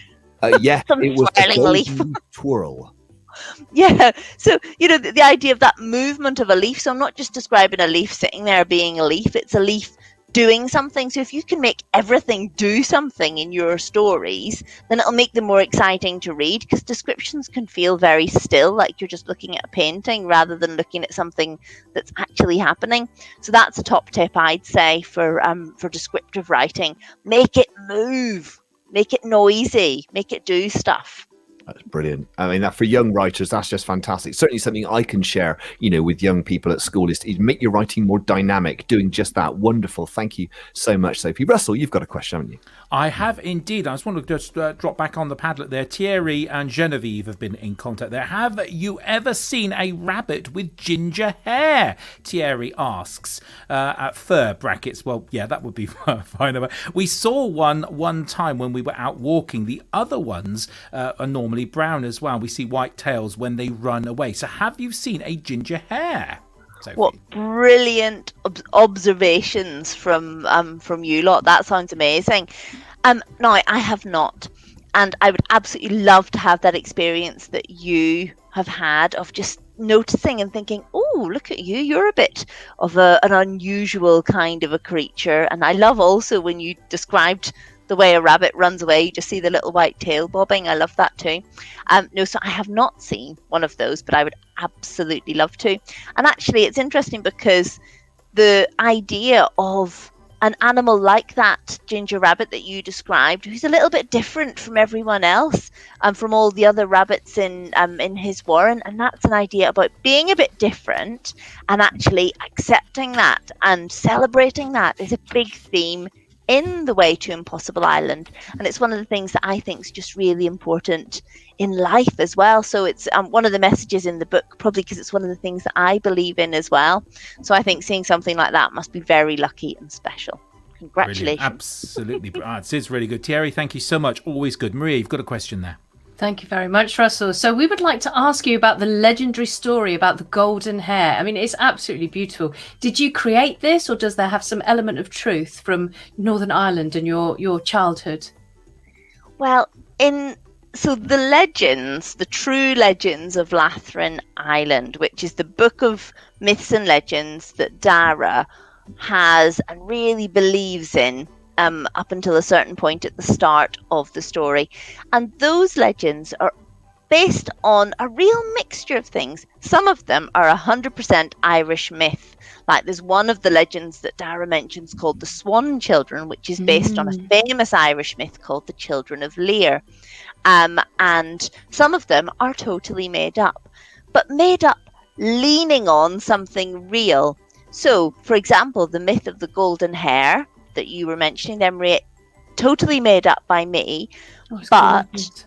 Speaker 3: Yeah, it was a golden twirl.
Speaker 4: Yeah. So, the idea of that movement of a leaf. So I'm not just describing a leaf sitting there being a leaf. It's a leaf doing something. So if you can make everything do something in your stories, then it'll make them more exciting to read, because descriptions can feel very still, like you're just looking at a painting rather than looking at something that's actually happening. So that's a top tip I'd say for descriptive writing. Make it move, make it noisy, make it do stuff.
Speaker 3: That's brilliant. I mean, that for young writers, that's just fantastic. Certainly something I can share, with young people at school is make your writing more dynamic, doing just that. Wonderful. Thank you so much, Sophie. Russell, you've got a question, haven't you?
Speaker 1: I have indeed. I just want to just drop back on the Padlet there. Thierry and Genevieve have been in contact there. Have you ever seen a rabbit with ginger hair? Thierry asks. At fur brackets. Well, yeah, that would be fine. We saw one time when we were out walking. The other ones are normally brown as well. We see white tails when they run away. So have you seen a ginger hare, Sophie?
Speaker 4: What brilliant observations from you lot. That sounds amazing. No, I have not, and I would absolutely love to have that experience that you have had of just noticing and thinking, oh, look at you, you're a bit of an unusual kind of a creature. And I love also when you described the way a rabbit runs away, you just see the little white tail bobbing. I love that too. No, so I have not seen one of those, but I would absolutely love to. And actually, it's interesting because the idea of an animal like that ginger rabbit that you described, who's a little bit different from everyone else, and from all the other rabbits in his warren, and that's an idea about being a bit different and actually accepting that and celebrating that is a big theme in The Way to Impossible Island, and it's one of the things that I think is just really important in life as well. So it's one of the messages in the book, probably because it's one of the things that I believe in as well. So I think seeing something like that must be very lucky and special. Congratulations.
Speaker 1: Brilliant. Absolutely. It is really good. Thierry, thank you so much. Always good. Maria, you've got a question there.
Speaker 2: Thank you very much, Russell. So we would like to ask you about the legendary story about the golden hair. I mean, it's absolutely beautiful. Did you create this, or does there have some element of truth from Northern Ireland and your childhood?
Speaker 4: Well, so the legends, the true legends of Lathron Island, which is the book of myths and legends that Dara has and really believes in, up until a certain point at the start of the story. And those legends are based on a real mixture of things. Some of them are 100% Irish myth. Like there's one of the legends that Dara mentions called the Swan Children, which is based on a famous Irish myth called the Children of Lear. And some of them are totally made up, but made up leaning on something real. So, for example, the myth of the golden hair that you were mentioning, Maria, totally made up by me, but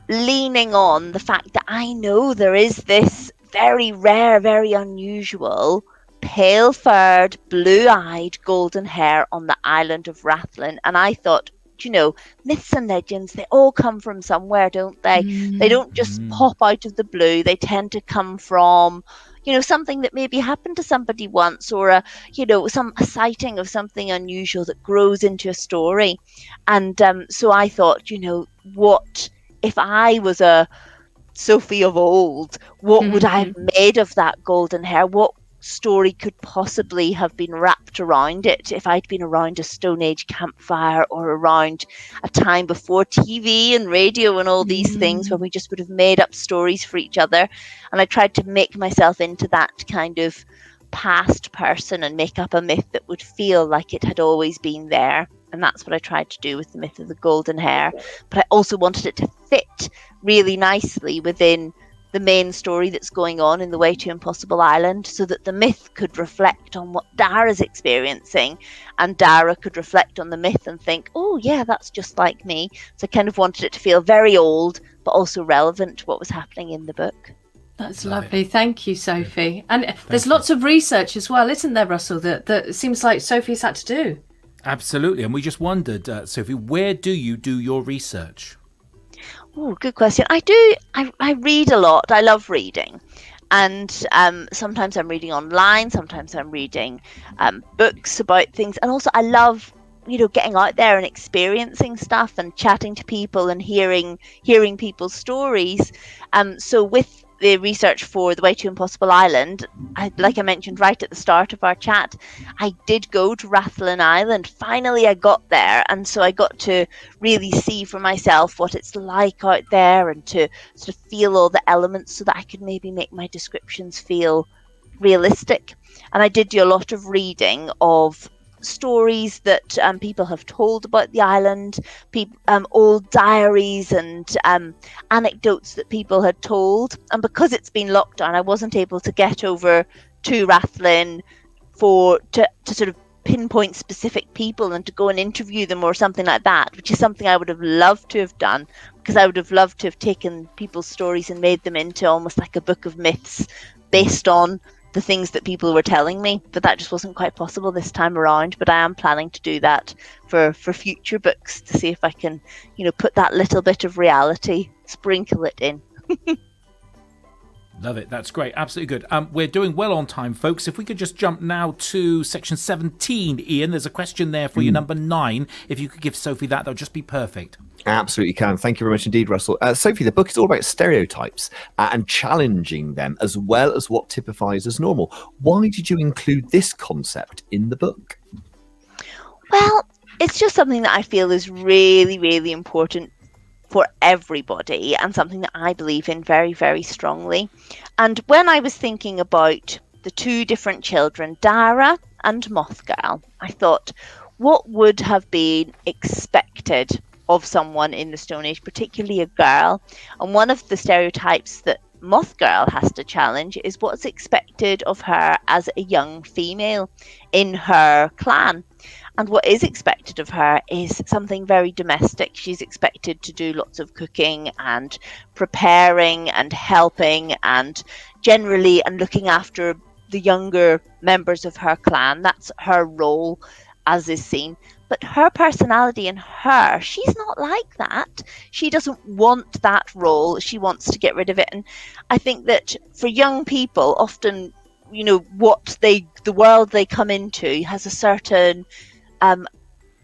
Speaker 4: leaning on the fact that I know there is this very rare, very unusual, pale-furred, blue-eyed golden hair on the island of Rathlin. And I thought, myths and legends, they all come from somewhere, don't they? They don't just pop out of the blue. They tend to come from something that maybe happened to somebody once, or a sighting of something unusual that grows into a story. And so I thought, what if I was a Sophie of old? What would I have made of that golden hair? What story could possibly have been wrapped around it if I'd been around a Stone Age campfire, or around a time before TV and radio and all these things, where we just would have made up stories for each other. And I tried to make myself into that kind of past person and make up a myth that would feel like it had always been there. And that's what I tried to do with the myth of the golden hair. But I also wanted it to fit really nicely within the main story that's going on in The Way to Impossible Island, so that the myth could reflect on what Dara's experiencing, and Dara could reflect on the myth and think, oh yeah, that's just like me. So I kind of wanted it to feel very old, but also relevant to what was happening in the book.
Speaker 2: That's lovely. Thank you, Sophie. And there's lots of research as well, isn't there, Russell, that it seems like Sophie's had to do?
Speaker 1: Absolutely. And we just wondered, Sophie, where do you do your research?
Speaker 4: Oh, good question. I read a lot. I love reading. And sometimes I'm reading online. Sometimes I'm reading books about things. And also I love, getting out there and experiencing stuff and chatting to people and hearing people's stories. So with the research for The Way to Impossible Island, like I mentioned right at the start of our chat, I did go to Lathron Island. Finally, I got there, and so I got to really see for myself what it's like out there and to sort of feel all the elements so that I could maybe make my descriptions feel realistic. And I did do a lot of reading of stories that people have told about the island, old diaries and anecdotes that people had told. And because it's been locked down, I wasn't able to get over to Rathlin to sort of pinpoint specific people and to go and interview them or something like that, which is something I would have loved to have done, because I would have loved to have taken people's stories and made them into almost like a book of myths based on the things that people were telling me. But that just wasn't quite possible this time around. But I am planning to do that for future books, to see if I can, put that little bit of reality, sprinkle it in.
Speaker 1: Love it. That's great. Absolutely good. We're doing well on time, folks. If we could just jump now to section 17, Ian, there's a question there for you, number 9. If you could give Sophie that would just be perfect.
Speaker 3: Absolutely can. Thank you very much indeed, Russell. Sophie, the book is all about stereotypes and challenging them, as well as what typifies as normal. Why did you include this concept in the book?
Speaker 4: Well, it's just something that I feel is really, really important for everybody, and something that I believe in very, very strongly. And when I was thinking about the two different children, Dara and Moth Girl, I thought, what would have been expected of someone in the Stone Age, particularly a girl? And one of the stereotypes that Moth Girl has to challenge is what's expected of her as a young female in her clan. And what is expected of her is something very domestic. She's expected to do lots of cooking and preparing and helping and generally and looking after the younger members of her clan. That's her role, as is seen. But her personality and she's not like that. She doesn't want that role. She wants to get rid of it. And I think that for young people, often, the world they come into has a certain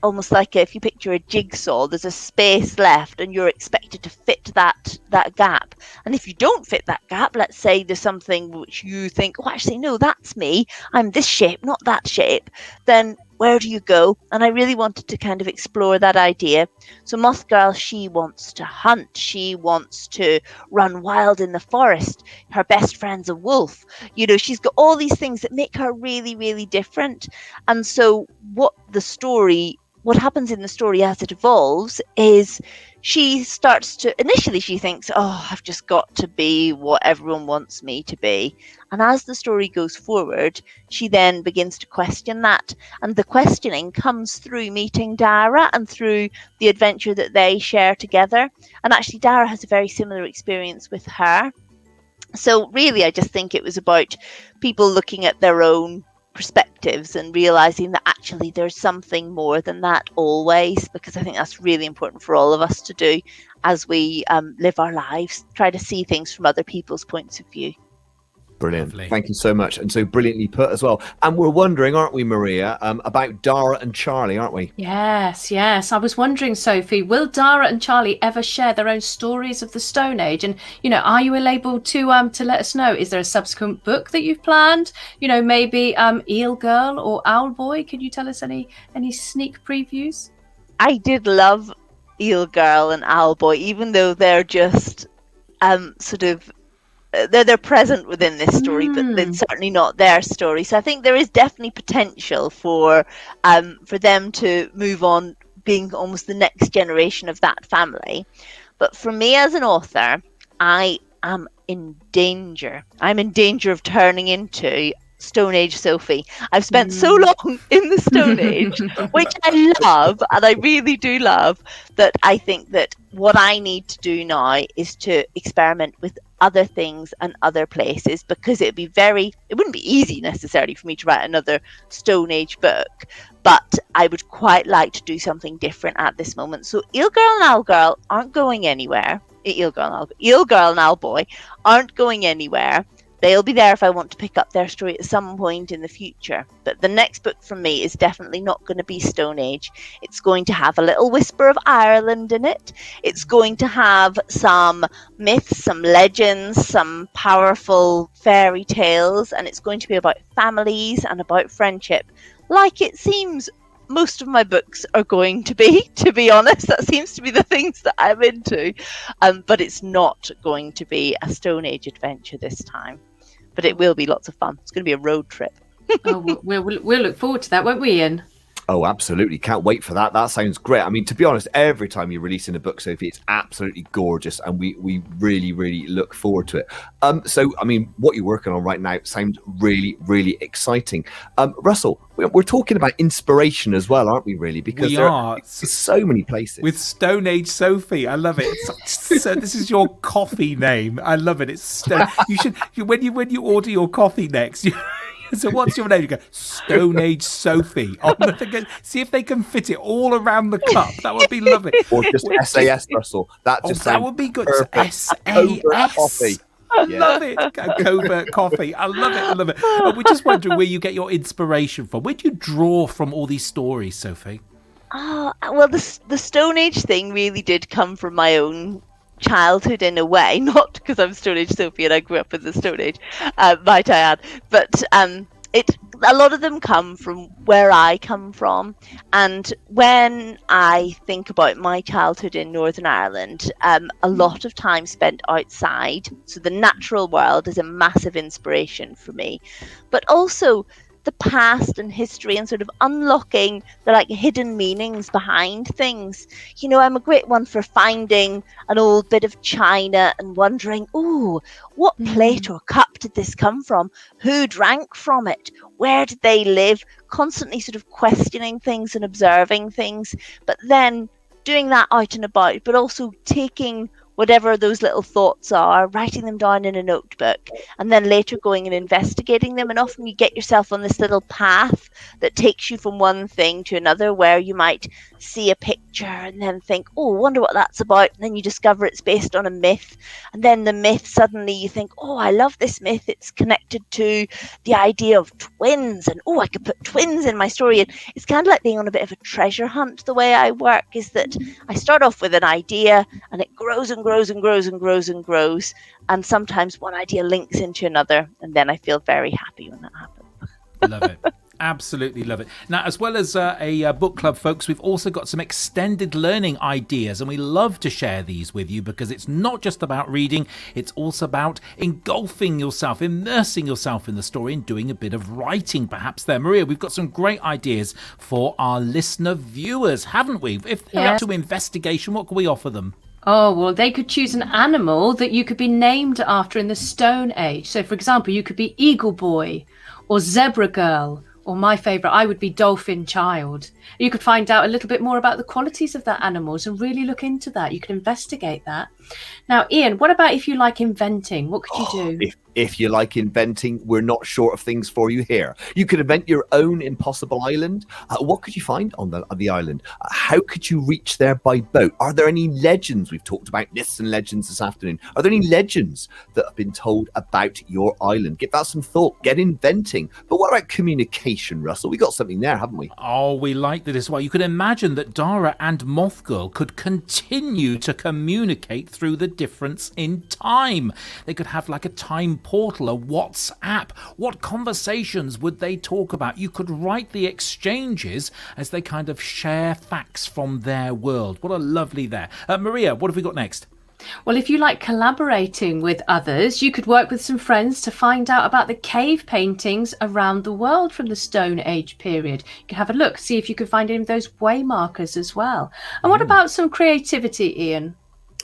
Speaker 4: almost like if you picture a jigsaw, there's a space left and you're expected to fit that gap. And if you don't fit that gap, let's say there's something which you think, oh, actually, no, that's me. I'm this shape, not that shape. Then where do you go? And I really wanted to kind of explore that idea. So Moth Girl, she wants to hunt. She wants to run wild in the forest. Her best friend's a wolf. She's got all these things that make her really, really different. And so what happens in the story as it evolves is she starts to, initially she thinks, oh, I've just got to be what everyone wants me to be. And as the story goes forward, she then begins to question that. And the questioning comes through meeting Dara and through the adventure that they share together. And actually, Dara has a very similar experience with her. So really, I just think it was about people looking at their own perspectives and realizing that actually there's something more than that always, because I think that's really important for all of us to do as we live our lives, try to see things from other people's points of view.
Speaker 3: Brilliant.
Speaker 1: Lovely.
Speaker 3: Thank you so much. And so brilliantly put as well. And we're wondering, aren't we, Maria, about Dara and Charlie, aren't we?
Speaker 2: Yes. I was wondering, Sophie, will Dara and Charlie ever share their own stories of the Stone Age? And, are you able to let us know? Is there a subsequent book that you've planned? Maybe Eel Girl or Owl Boy? Could you tell us any sneak previews?
Speaker 4: I did love Eel Girl and Owl Boy, even though they're just sort of they're present within this story, but it's certainly not their story. So I think there is definitely potential for them to move on, being almost the next generation of that family. But for me as an author, I am in danger. I'm in danger of turning into Stone Age Sophie. I've spent so long in the Stone Age, which I love, and I really do love, that I think that what I need to do now is to experiment with other things and other places, because it wouldn't be easy necessarily for me to write another Stone Age book, but I would quite like to do something different at this moment. So Eel Girl and Owl Girl aren't going anywhere. Eel Girl and Owl Boy aren't going anywhere. they'll be there if I want to pick up their story at some point in the future. But the next book from me is definitely not going to be Stone Age. It's going to have a little whisper of Ireland in it. It's going to have some myths, some legends, some powerful fairy tales, and it's going to be about families and about friendship, like it seems most of my books are going to be honest. That seems to be the things that I'm into. But it's not going to be a Stone Age adventure this time. But it will be lots of fun. It's going to be a road trip.
Speaker 2: Oh, we'll look forward to that, won't we, Ian?
Speaker 3: Oh, absolutely. Can't wait for that. That sounds great. I mean, to be honest, every time you're releasing a book, Sophie, it's absolutely gorgeous. And we really, really look forward to it. So, I mean, what you're working on right now sounds really, really exciting. Russell, we're talking about inspiration as well, aren't we, really? Because there are so many places.
Speaker 1: With Stone Age Sophie. I love it. So this is your coffee name. I love it. It's Stone. You should, when you order your coffee next, so what's your name? You go, Stone Age Sophie. See if they can fit it all around the cup. That would be lovely.
Speaker 3: Or just SAS, Russell. That
Speaker 1: would be good. SAS.
Speaker 3: Coffee.
Speaker 1: I love it. Covert coffee. I love it. We're just wondering where you get your inspiration from. Where do you draw from all these stories, Sophie?
Speaker 4: Well, the Stone Age thing really did come from my own childhood in a way, not because I'm Stone Age Sophie and I grew up in the Stone Age, might I add, but a lot of them come from where I come from. And when I think about my childhood in Northern Ireland, a lot of time spent outside, so the natural world is a massive inspiration for me, but also the past and history and sort of unlocking the hidden meanings behind things. You know, I'm a great one for finding an old bit of china and wondering, what plate or cup did this come from? Who drank from it? Where did they live? Constantly sort of questioning things and observing things, but then doing that out and about, but also taking whatever those little thoughts are, writing them down in a notebook, and then later going and investigating them. And often you get yourself on this little path that takes you from one thing to another, where you might see a picture and then think, wonder what that's about. And then you discover it's based on a myth. And then the myth, suddenly you think, I love this myth. It's connected to the idea of twins. And I could put twins in my story. And it's kind of like being on a bit of a treasure hunt. The way I work is that I start off with an idea and it grows and grows and grows and grows and grows, and sometimes one idea links into another, and then I feel very happy when that happens.
Speaker 1: Love it. Absolutely love it. Now, as well as a book club, folks, we've also got some extended learning ideas, and we love to share these with you because it's not just about reading, it's also about engulfing yourself, immersing yourself in the story and doing a bit of writing perhaps there. Maria, we've got some great ideas for our listener viewers, haven't we? If they're up to investigation, what can we offer them?
Speaker 2: Oh, well, they could choose an animal that you could be named after in the Stone Age. So, for example, you could be Eagle Boy or Zebra Girl, or my favourite, I would be Dolphin Child. You could find out a little bit more about the qualities of that animals and really look into that. You could investigate that. Now, Ian, what about if you like inventing? What could you do?
Speaker 3: If you like inventing, we're not short of things for you here. You could invent your own impossible island. What could you find on the island? How could you reach there by boat? Are there any legends? We've talked about myths and legends this afternoon. Are there any legends that have been told about your island? Give that some thought. Get inventing. But what about communication, Russell? We got something there, haven't we?
Speaker 1: Oh, we like that as well. You could imagine that Dara and Moth Girl could continue to communicate through the difference in time. They could have like a time portal, a WhatsApp. What conversations would they talk about? You could write the exchanges as they kind of share facts from their world. What a lovely there. Maria, what have we got next?
Speaker 2: Well, if you like collaborating with others, you could work with some friends to find out about the cave paintings around the world from the Stone Age period. You could have a look, see if you could find any of those waymarkers as well. And what about some creativity, Ian?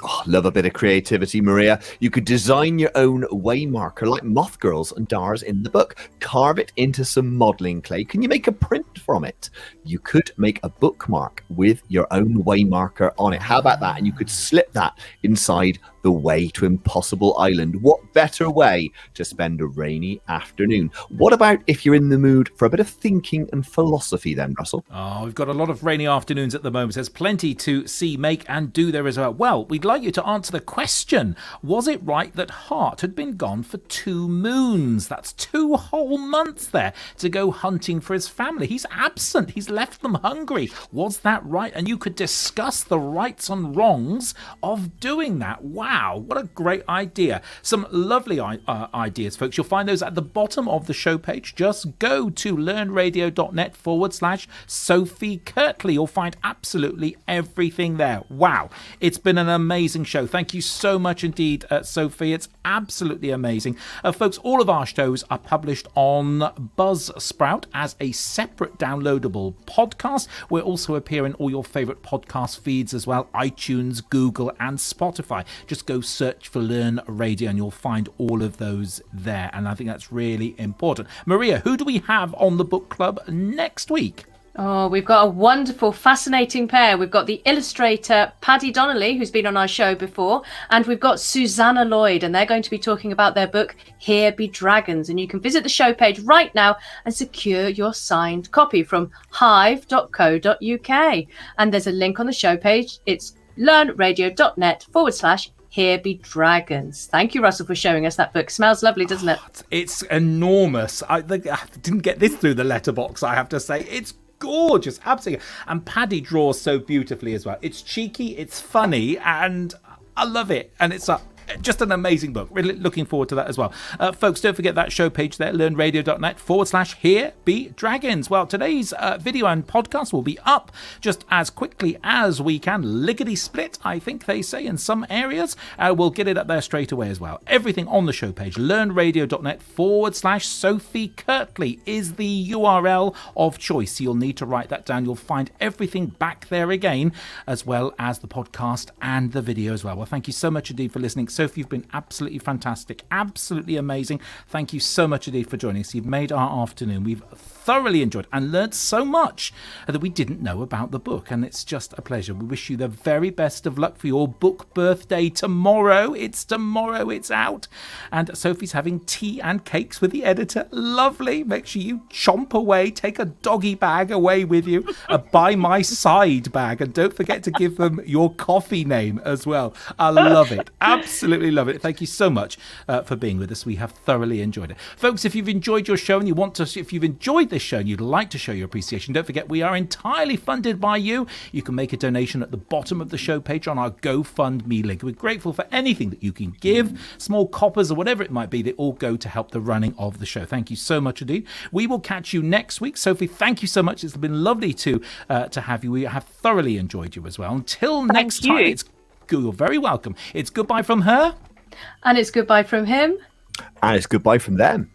Speaker 3: Oh, love a bit of creativity, Maria. You could design your own waymarker like Moth Girls and Dars in the book. Carve it into some modelling clay. Can you make a print from it? You could make a bookmark with your own waymarker on it. How about that? And you could slip that inside the the way to Impossible Island. What better way to spend a rainy afternoon? What about if you're in the mood for a bit of thinking and philosophy then, Russell?
Speaker 1: Oh, we've got a lot of rainy afternoons at the moment. There's plenty to see, make and do there as well. Well, we'd like you to answer the question. Was it right that Hart had been gone for 2 moons? That's 2 whole months there to go hunting for his family. He's absent. He's left them hungry. Was that right? And you could discuss the rights and wrongs of doing that. Wow, what a great idea. Some lovely ideas, folks. You'll find those at the bottom of the show page. Just go to learnradio.net/Sophie Kirtley. You'll find absolutely everything there. Wow, it's been an amazing show. Thank you so much indeed, Sophie. It's absolutely amazing. Folks, all of our shows are published on Buzzsprout as a separate downloadable podcast. We're also appear in all your favourite podcast feeds as well, iTunes, Google and Spotify. Just go search for Learn Radio and you'll find all of those there. And I think that's really important. Maria, who do we have on the book club next week?
Speaker 2: Oh, we've got a wonderful, fascinating pair. We've got the illustrator Paddy Donnelly, who's been on our show before, and we've got Susanna Lloyd, and they're going to be talking about their book, Here Be Dragons. And you can visit the show page right now and secure your signed copy from hive.co.uk. And there's a link on the show page. It's learnradio.net/Here Be Dragons. Thank you, Russell, for showing us that book. Smells lovely, doesn't it?
Speaker 1: It's enormous. I didn't get this through the letterbox, I have to say. It's gorgeous, absolutely. And Paddy draws so beautifully as well. It's cheeky, it's funny, and I love it. And it's just an amazing book. Really looking forward to that as well. Folks, don't forget that show page there, learnradio.net/Here Be Dragons. Well, today's video and podcast will be up just as quickly as we can. Lickety split, I think they say in some areas. We'll get it up there straight away as well. Everything on the show page, learnradio.net/Sophie Kirtley is the URL of choice. You'll need to write that down. You'll find everything back there again, as well as the podcast and the video as well. Well, thank you so much indeed for listening. Sophie, you've been absolutely fantastic, absolutely amazing. Thank you so much indeed for joining us. You've made our afternoon. We've thoroughly enjoyed and learned so much that we didn't know about the book, and it's just a pleasure. We wish you the very best of luck for your book birthday tomorrow. It's tomorrow, it's out. And Sophie's having tea and cakes with the editor. Lovely. Make sure you chomp away, take a doggy bag away with you, a by my side bag, and don't forget to give them your coffee name as well. I love it. Absolutely love it. Thank you so much for being with us. We have thoroughly enjoyed it. Folks, if you've enjoyed your show and if you've enjoyed this show and you'd like to show your appreciation, don't forget we are entirely funded by you. You can make a donation at the bottom of the show page on our GoFundMe link. We're grateful for anything that you can give, small coppers or whatever it might be. They all go to help the running of the show. Thank you so much indeed. We will catch you next week. Sophie, thank you so much. It's been lovely to have you. We have thoroughly enjoyed you as well. Until next time, you're very welcome. It's goodbye from her.
Speaker 2: And it's goodbye from him.
Speaker 3: And it's goodbye from them.